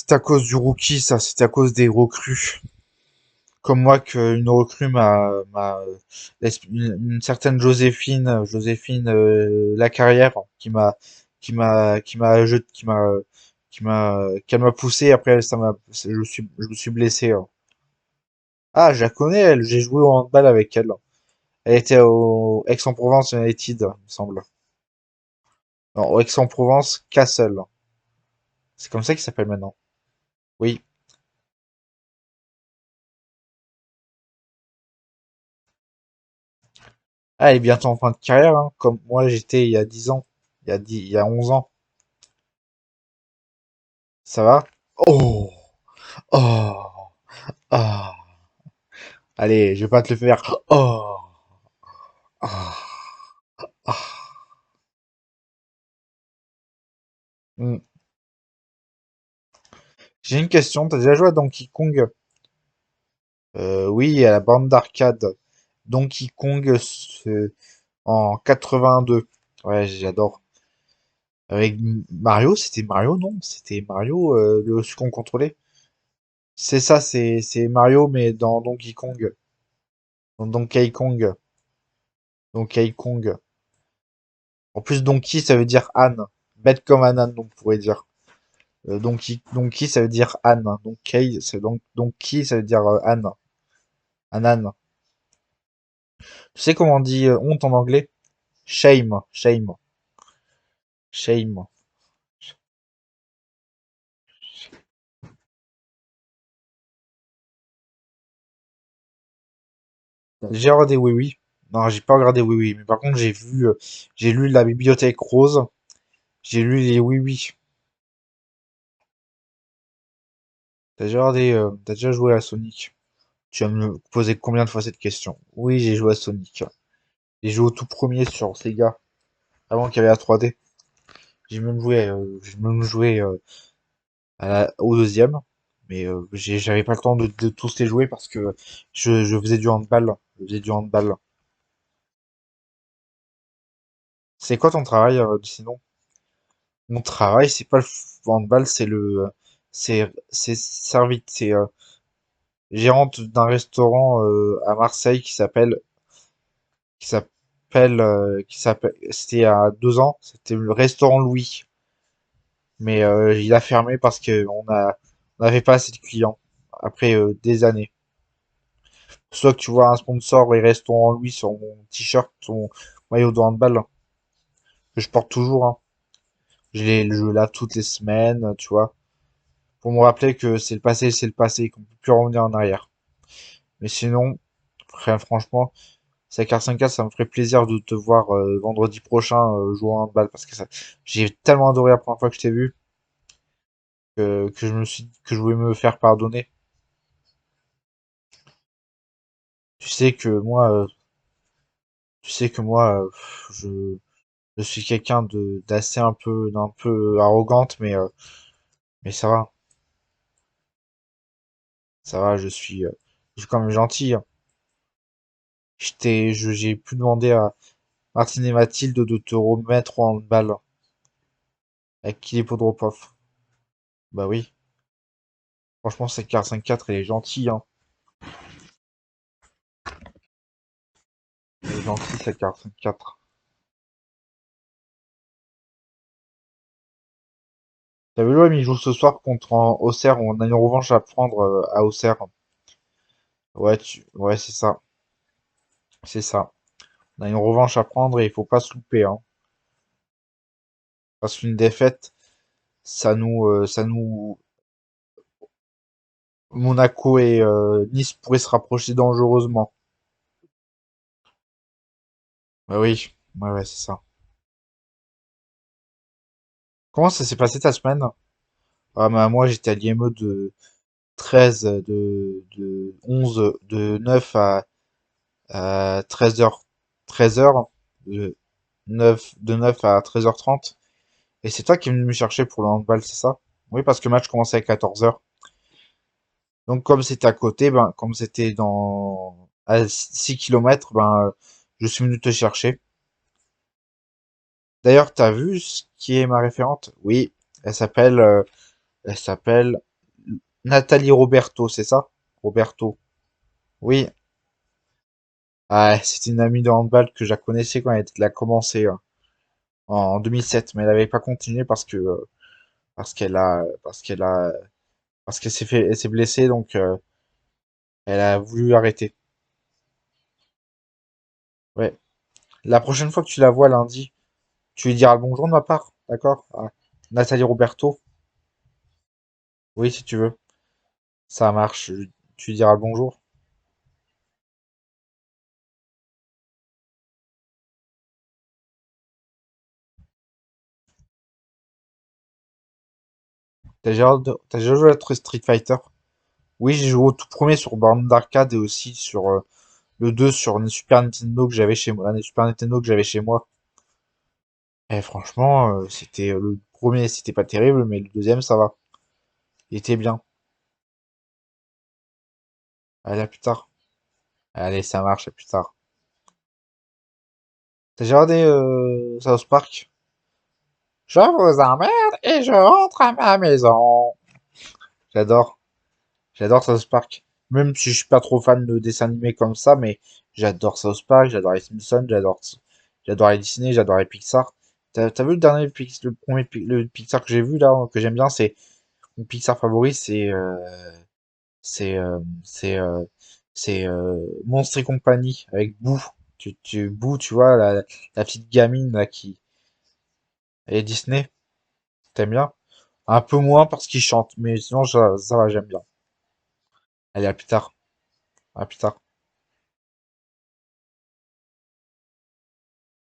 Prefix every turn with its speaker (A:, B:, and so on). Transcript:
A: c'était à cause du rookie, ça, c'était à cause des recrues. Comme moi, qu'une recrue une certaine Joséphine Lacarrière, qu'elle m'a poussé. Après, je me suis blessé, hein. Ah, je la connais, elle. J'ai joué au handball avec elle. Elle était au Aix-en-Provence United, il me semble. Non, au Aix-en-Provence Castle. C'est comme ça qu'il s'appelle maintenant. Oui. Ah, elle est bientôt en fin de carrière, hein, comme moi j'étais il y a 10 ans. Il y a 11 ans. Ça va? Oh! Oh! Ah! Allez, je vais pas te le faire. Oh! Ah! Ah! Hmm. J'ai une question. T'as déjà joué à Donkey Kong? Oui, à la bande d'arcade. Donkey Kong en 82. Ouais, j'adore. Avec Mario, c'était Mario, non? C'était Mario, celui qu'on contrôlait. C'est ça, c'est Mario, mais dans Donkey Kong. Dans Donkey Kong. Donkey Kong. En plus, Donkey, ça veut dire âne. Bête comme un âne, on pourrait dire. Donkey, ça veut dire âne. Donkey, ça veut dire âne. Un âne. Tu sais comment on dit honte en anglais? Shame. Shame. Shame. J'ai regardé Oui Oui. Non, j'ai pas regardé Oui Oui. Mais par contre, j'ai lu La Bibliothèque Rose. J'ai lu les Oui Oui. T'as déjà joué à Sonic? Tu vas me poser combien de fois cette question? Oui, j'ai joué à Sonic. J'ai joué au tout premier sur Sega, avant qu'il y avait la 3D. J'ai même joué au deuxième, mais j'avais pas le temps de tous les jouer parce que je faisais du handball. Je faisais du handball. C'est quoi ton travail, sinon? Mon travail, c'est pas le handball, c'est gérante d'un restaurant à Marseille qui s'appelle, c'était il y a 2 ans, c'était le restaurant Louis. Mais il a fermé parce on n'avait pas assez de clients après des années. Soit que tu vois un sponsor et restaurant Louis sur mon t-shirt, son maillot de handball que je porte toujours, hein. Je lave toutes les semaines, tu vois, pour me rappeler que c'est le passé, qu'on peut plus revenir en arrière. Mais sinon, franchement, CAR 5 ça me ferait plaisir de te voir vendredi prochain jouer au handball parce que j'ai tellement adoré la première fois que je t'ai vu que je me suis dit que je voulais me faire pardonner. Tu sais que moi, euh, tu sais que moi, je suis quelqu'un de d'assez un peu arrogante, mais ça va, je suis quand même gentil, hein. J'ai pu demander à Martine et Mathilde de te remettre en handball avec Kili Podropov. Bah oui, franchement, cette carte 5-4, elle est gentille, hein. Elle est gentille, cette carte 5-4. T'as vu l'OM, il joue ce soir contre Auxerre, on a une revanche à prendre à Auxerre. Ouais, ouais, c'est ça, c'est ça. On a une revanche à prendre et il faut pas se louper, hein. Parce qu'une défaite, ça nous, Monaco et Nice pourraient se rapprocher dangereusement. Bah oui, ouais, ouais, c'est ça. Comment ça s'est passé ta semaine? Ah, bah, moi, j'étais à l'IME de 13, de 11, de 9 à 13h, 13h, de 9 à 13h30. Et c'est toi qui es venu me chercher pour le handball, c'est ça? Oui, parce que le match commençait à 14h. Donc, comme c'était à côté, ben, comme c'était à 6 kilomètres, ben, je suis venu te chercher. D'ailleurs, t'as vu ce qui est ma référente? Oui, elle s'appelle Nathalie Roberto, c'est ça? Roberto. Oui. Ah, c'était une amie de handball que je la connaissais quand elle a commencé en 2007, mais elle n'avait pas continué parce qu'elle elle s'est blessée, donc elle a voulu arrêter. Ouais. La prochaine fois que tu la vois lundi, tu lui diras le bonjour de ma part, d'accord? Ah, Nathalie Roberto. Oui, si tu veux. Ça marche. Tu lui diras le bonjour. T'as déjà joué à Street Fighter? Oui, j'ai joué au tout premier sur borne d'arcade et aussi sur le 2 sur une Super Nintendo que j'avais chez moi, la Super Nintendo que j'avais chez moi. Et franchement, c'était le premier, c'était pas terrible, mais le deuxième, ça va. Il était bien. Allez, à plus tard. Allez, ça marche, à plus tard. T'as déjà regardé South Park? Je vous emmerde et je rentre à ma maison. J'adore. J'adore South Park. Même si je suis pas trop fan de dessins animés comme ça, mais j'adore South Park, j'adore les Simpsons, j'adore les Disney, j'adore les Pixar. T'as vu le dernier le premier le Pixar que j'ai vu là, que j'aime bien, c'est mon Pixar favori, c'est euh, c'est euh, c'est Monstres et compagnie avec Boo. Boo, tu vois la petite gamine là qui est Disney. T'aimes bien? Un peu moins parce qu'il chante, mais sinon ça va, j'aime bien. Allez, à plus tard. À plus tard.